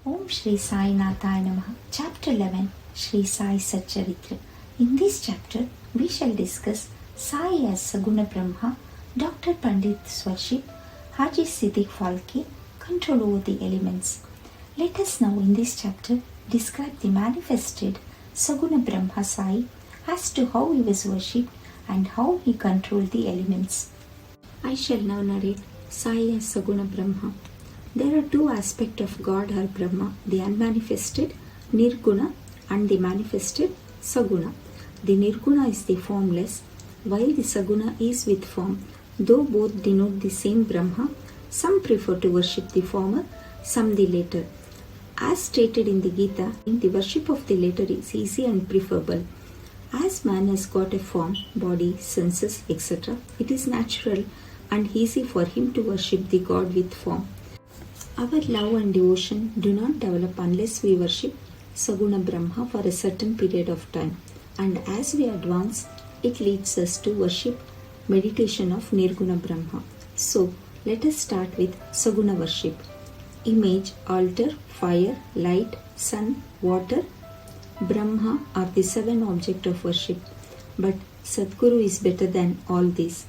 Om Shri Sai Namaha. Chapter 11, Shri Sai Satcharitra. In this chapter, we shall discuss Sai as Saguna Brahma, Dr. Pandit's worship, Haji Siddiq Falke, control over the elements. Let us now in this chapter describe the manifested Saguna Brahma Sai as to how he was worshipped and how he controlled the elements. I shall now narrate Sai as Saguna Brahma. There are two aspects of God or Brahma, the unmanifested Nirguna and the manifested Saguna. The Nirguna is the formless, while the Saguna is with form. Though both denote the same Brahma, some prefer to worship the former, some the latter. As stated in the Gita, the worship of the latter is easy and preferable. As man has got a form, body, senses, etc., it is natural and easy for him to worship the God with form. Our love and devotion do not develop unless we worship Saguna Brahma for a certain period of time. And as we advance, it leads us to worship meditation of Nirguna Brahma. So, let us start with Saguna worship. Image, altar, fire, light, sun, water, Brahma are the 7 objects of worship. But Sadguru is better than all these.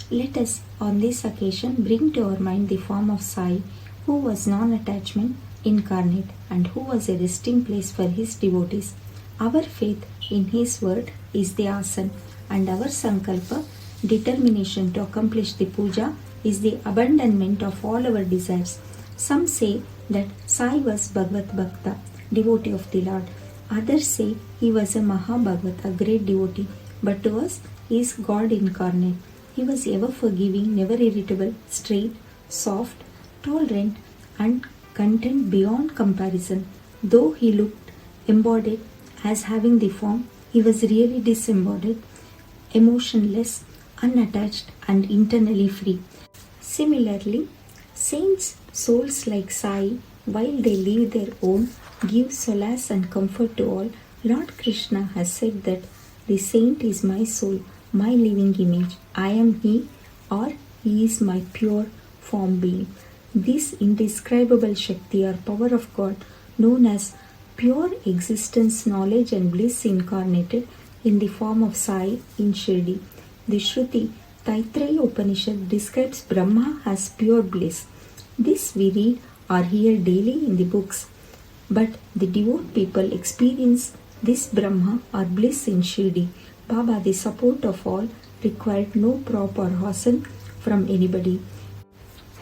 Let us on this occasion bring to our mind the form of Sai, who was non-attachment incarnate and who was a resting place for his devotees. Our faith in his word is the asan, and our sankalpa, determination to accomplish the puja, is the abandonment of all our desires. Some say that Sai was Bhagavad Bhakta, devotee of the Lord. Others say he was a Mahabhagavat, a great devotee, but to us he is God incarnate. He was ever forgiving, never irritable, straight, soft, tolerant and content beyond comparison. Though he looked embodied as having the form, he was really disembodied, emotionless, unattached and internally free. Similarly, saints' souls like Sai, while they live their own, give solace and comfort to all. Lord Krishna has said that the saint is my soul, my living image. I am he, or he is my pure form being. This indescribable Shakti or power of God, known as pure existence, knowledge and bliss incarnated in the form of Sai in Shri. The Shruti Taittiriya Upanishad describes Brahma as pure bliss. This we read or hear daily in the books. But the devout people experience this Brahma or bliss in Shri. Baba, the support of all, required no prop or hosen from anybody.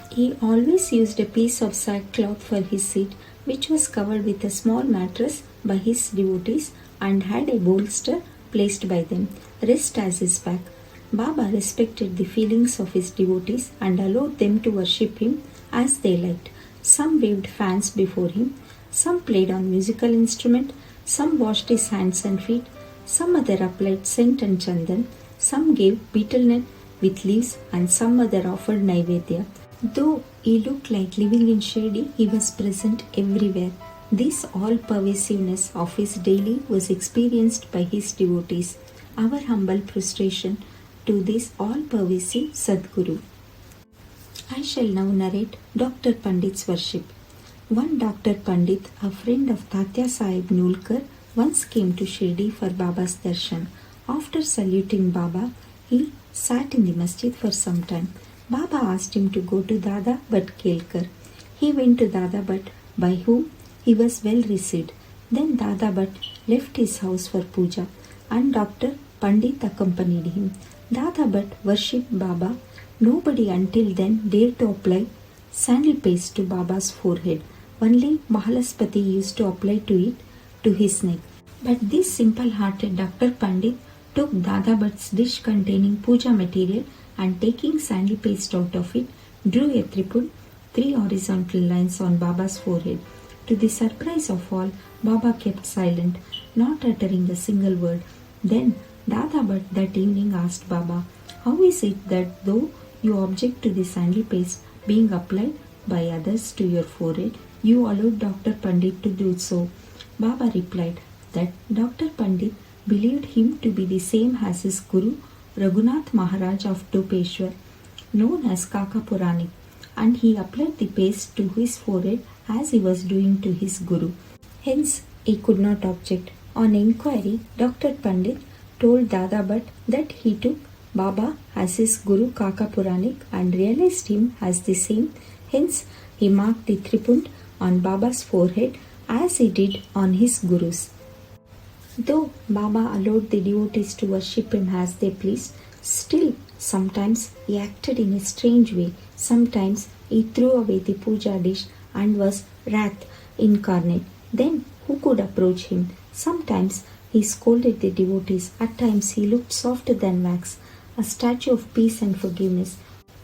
He always used a piece of sackcloth for his seat, which was covered with a small mattress by his devotees and had a bolster placed by them, rest as his back. Baba respected the feelings of his devotees and allowed them to worship him as they liked. Some waved fans before him, some played on musical instrument, some washed his hands and feet, some other applied scent and chandan, some gave betel nut with leaves and some other offered naivedya. Though he looked like living in Shri, he was present everywhere. This all-pervasiveness of his daily was experienced by his devotees. Our humble prostration to this all-pervasive Sadguru. I shall now narrate Dr. Pandit's worship. One Dr. Pandit, a friend of Tatya Sahib Nulkar, once came to Shirdi for Baba's darshan. After saluting Baba, he sat in the masjid for some time. Baba asked him to go to Dada Bhatt Kelkar. He went to Dada Bhatt, by whom he was well received. Then Dada Bhatt left his house for puja and Dr. Pandit accompanied him. Dada Bhatt worshipped Baba. Nobody until then dared to apply sandal paste to Baba's forehead. Only Mahalaspati used to apply to it to his neck. But this simple-hearted Dr. Pandit took Dada Bhatt's dish containing puja material and taking sandal paste out of it, drew a tripud, 3 horizontal lines on Baba's forehead. To the surprise of all, Baba kept silent, not uttering a single word. Then Dada Bhatt that evening asked Baba, "How is it that though you object to the sandal paste being applied by others to your forehead, you allowed Dr. Pandit to do so?" Baba replied that Dr. Pandit believed him to be the same as his Guru, Raghunath Maharaj of Topeshwar, known as Kaka Puranik, and he applied the paste to his forehead as he was doing to his Guru. Hence, he could not object. On inquiry, Dr. Pandit told Dada Bhatt that he took Baba as his Guru Kaka Puranik and realized him as the same. Hence, he marked the tripund on Baba's forehead as he did on his Guru's. Though Baba allowed the devotees to worship him as they pleased, still sometimes he acted in a strange way. Sometimes he threw away the puja dish and was wrath incarnate. Then who could approach him? Sometimes he scolded the devotees. At times he looked softer than wax, a statue of peace and forgiveness.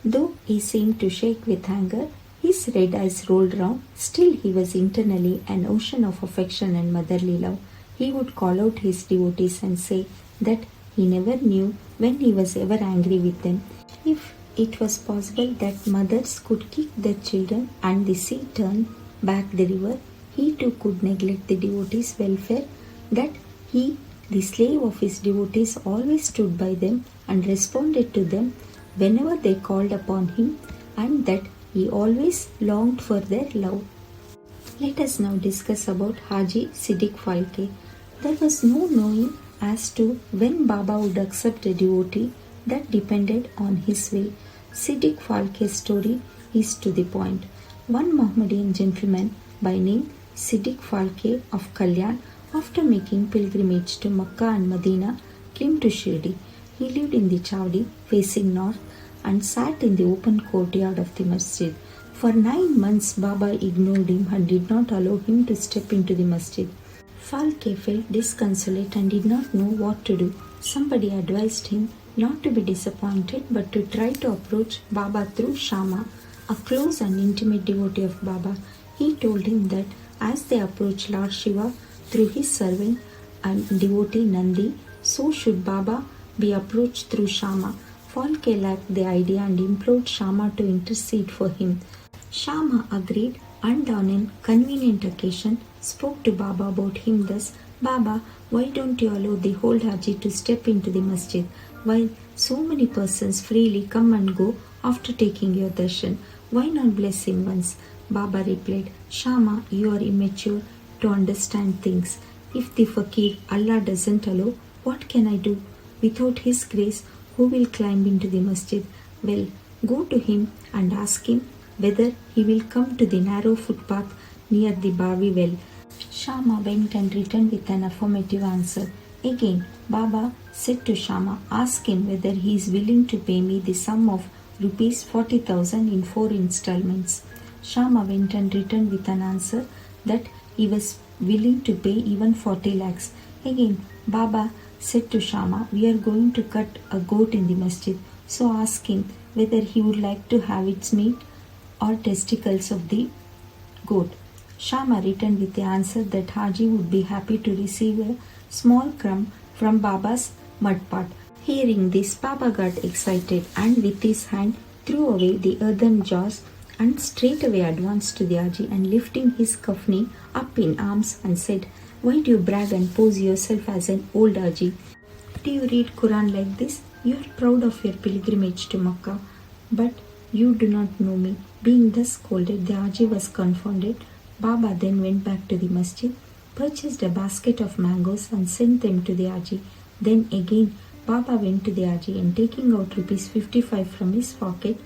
Though he seemed to shake with anger, his red eyes rolled round, still he was internally an ocean of affection and motherly love. He would call out his devotees and say that he never knew when he was ever angry with them. If it was possible that mothers could kick their children and the sea turn back the river, he too could neglect the devotees' welfare, that he, the slave of his devotees, always stood by them and responded to them whenever they called upon him, and that he always longed for their love. Let us now discuss about Haji Siddiq Falke. There was no knowing as to when Baba would accept a devotee. That depended on his way. Siddiq Falke's story is to the point. One Mohammedan gentleman by name Siddiq Falke of Kalyan, after making pilgrimage to Makkah and Medina, came to Shri. He lived in the Chowdi facing north and sat in the open courtyard of the masjid. For 9 months Baba ignored him and did not allow him to step into the masjid. Falke felt disconsolate and did not know what to do. Somebody advised him not to be disappointed but to try to approach Baba through Shama, a close and intimate devotee of Baba. He told him that as they approached Lord Shiva through his servant and devotee Nandi, so should Baba be approached through Shama. Falke liked the idea and implored Shama to intercede for him. Shama agreed and on a convenient occasion spoke to Baba about him thus: Baba, why don't you allow the whole Haji to step into the masjid, while so many persons freely come and go after taking your darshan? Why not bless him once? Baba replied, Shama, you are immature to understand things. If the fakir Allah doesn't allow, what can I do? Without his grace, who will climb into the masjid? Well, go to him and ask him whether he will come to the narrow footpath near the Bavi well. Shama went and returned with an affirmative answer. Again, Baba said to Shama, ask him whether he is willing to pay me the sum of rupees 40,000 in 4 installments. Shama went and returned with an answer that he was willing to pay even 40 lakhs. Again, Baba said to Shama, we are going to cut a goat in the masjid, so ask him whether he would like to have its meat or testicles of the goat. Shama returned with the answer that Haji would be happy to receive a small crumb from Baba's mud pot. Hearing this, Baba got excited and with his hand threw away the earthen jars and straightway advanced to the Haji and lifting his kafni up in arms and said, why do you brag and pose yourself as an old Haji? Do you read Quran like this? You are proud of your pilgrimage to Makkah, but you do not know me. Being thus scolded, the Haji was confounded. Baba then went back to the masjid, purchased a basket of mangoes and sent them to the Haji. Then again Baba went to the Haji and taking out rupees 55 from his pocket,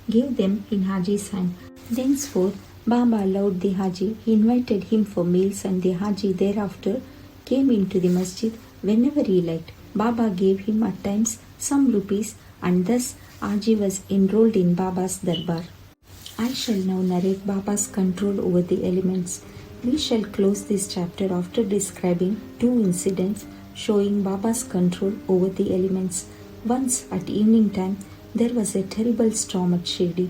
gave them in Haji's hand. Thenceforth, Baba allowed the Haji. He invited him for meals and the Haji thereafter came into the masjid whenever he liked. Baba gave him at times some rupees and thus Haji was enrolled in Baba's darbar. I shall now narrate Baba's control over the elements. We shall close this chapter after describing 2 incidents showing Baba's control over the elements. Once at evening time, there was a terrible storm at Shri.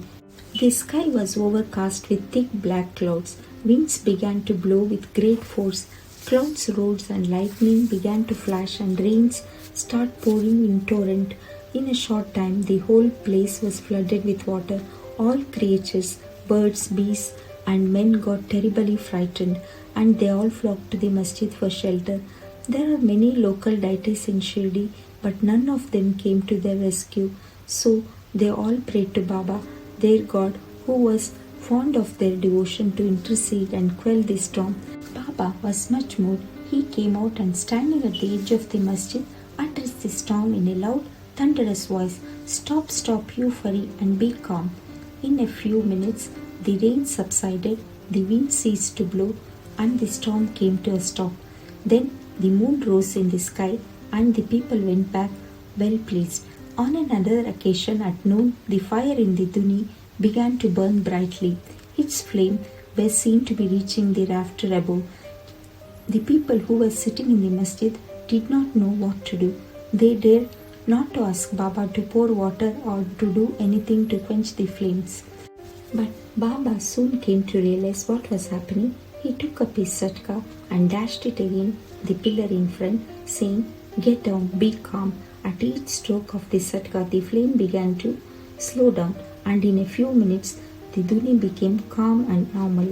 The sky was overcast with thick black clouds. Winds began to blow with great force. Clouds rose and lightning began to flash and rains start pouring in torrent. In a short time, the whole place was flooded with water. All creatures, birds, beasts, and men got terribly frightened, and they all flocked to the masjid for shelter. There are many local deities in Shri, but none of them came to their rescue. So they all prayed to Baba, their God, who was fond of their devotion to intercede and quell the storm. Baba was much moved. He came out and standing at the edge of the masjid addressed the storm in a loud, thunderous voice. Stop, stop, you fury, and be calm. In a few minutes, the rain subsided, the wind ceased to blow, and the storm came to a stop. Then the moon rose in the sky, and the people went back well pleased. On another occasion at noon, the fire in the duni began to burn brightly. Its flame were seen to be reaching the rafter above. The people who were sitting in the masjid did not know what to do. They dared not to ask Baba to pour water or to do anything to quench the flames. But Baba soon came to realize what was happening. He took up his satka and dashed it against the pillar in front, saying, "Get down, be calm." At each stroke of the satka, the flame began to slow down, and in a few minutes, the duni became calm and normal.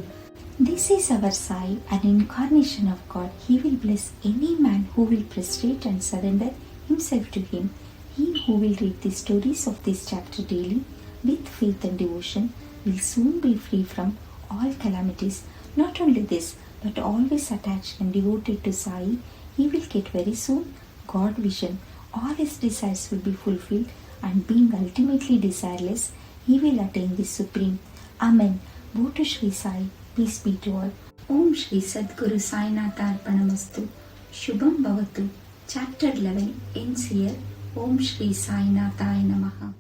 This is our Sai, an incarnation of God. He will bless any man who will prostrate and surrender himself to Him. He who will read the stories of this chapter daily with faith and devotion will soon be free from all calamities. Not only this, but always attached and devoted to Sai, he will get very soon God vision. All his desires will be fulfilled, and being ultimately desireless, he will attain the Supreme. Amen. Go to Shri Sai. Peace be to all. Om Shri Sadguru Sai Natharpanamastu. Shubham Bhavatu. Chapter 11 ends here. Om Shri Sai Nathaya Namaha.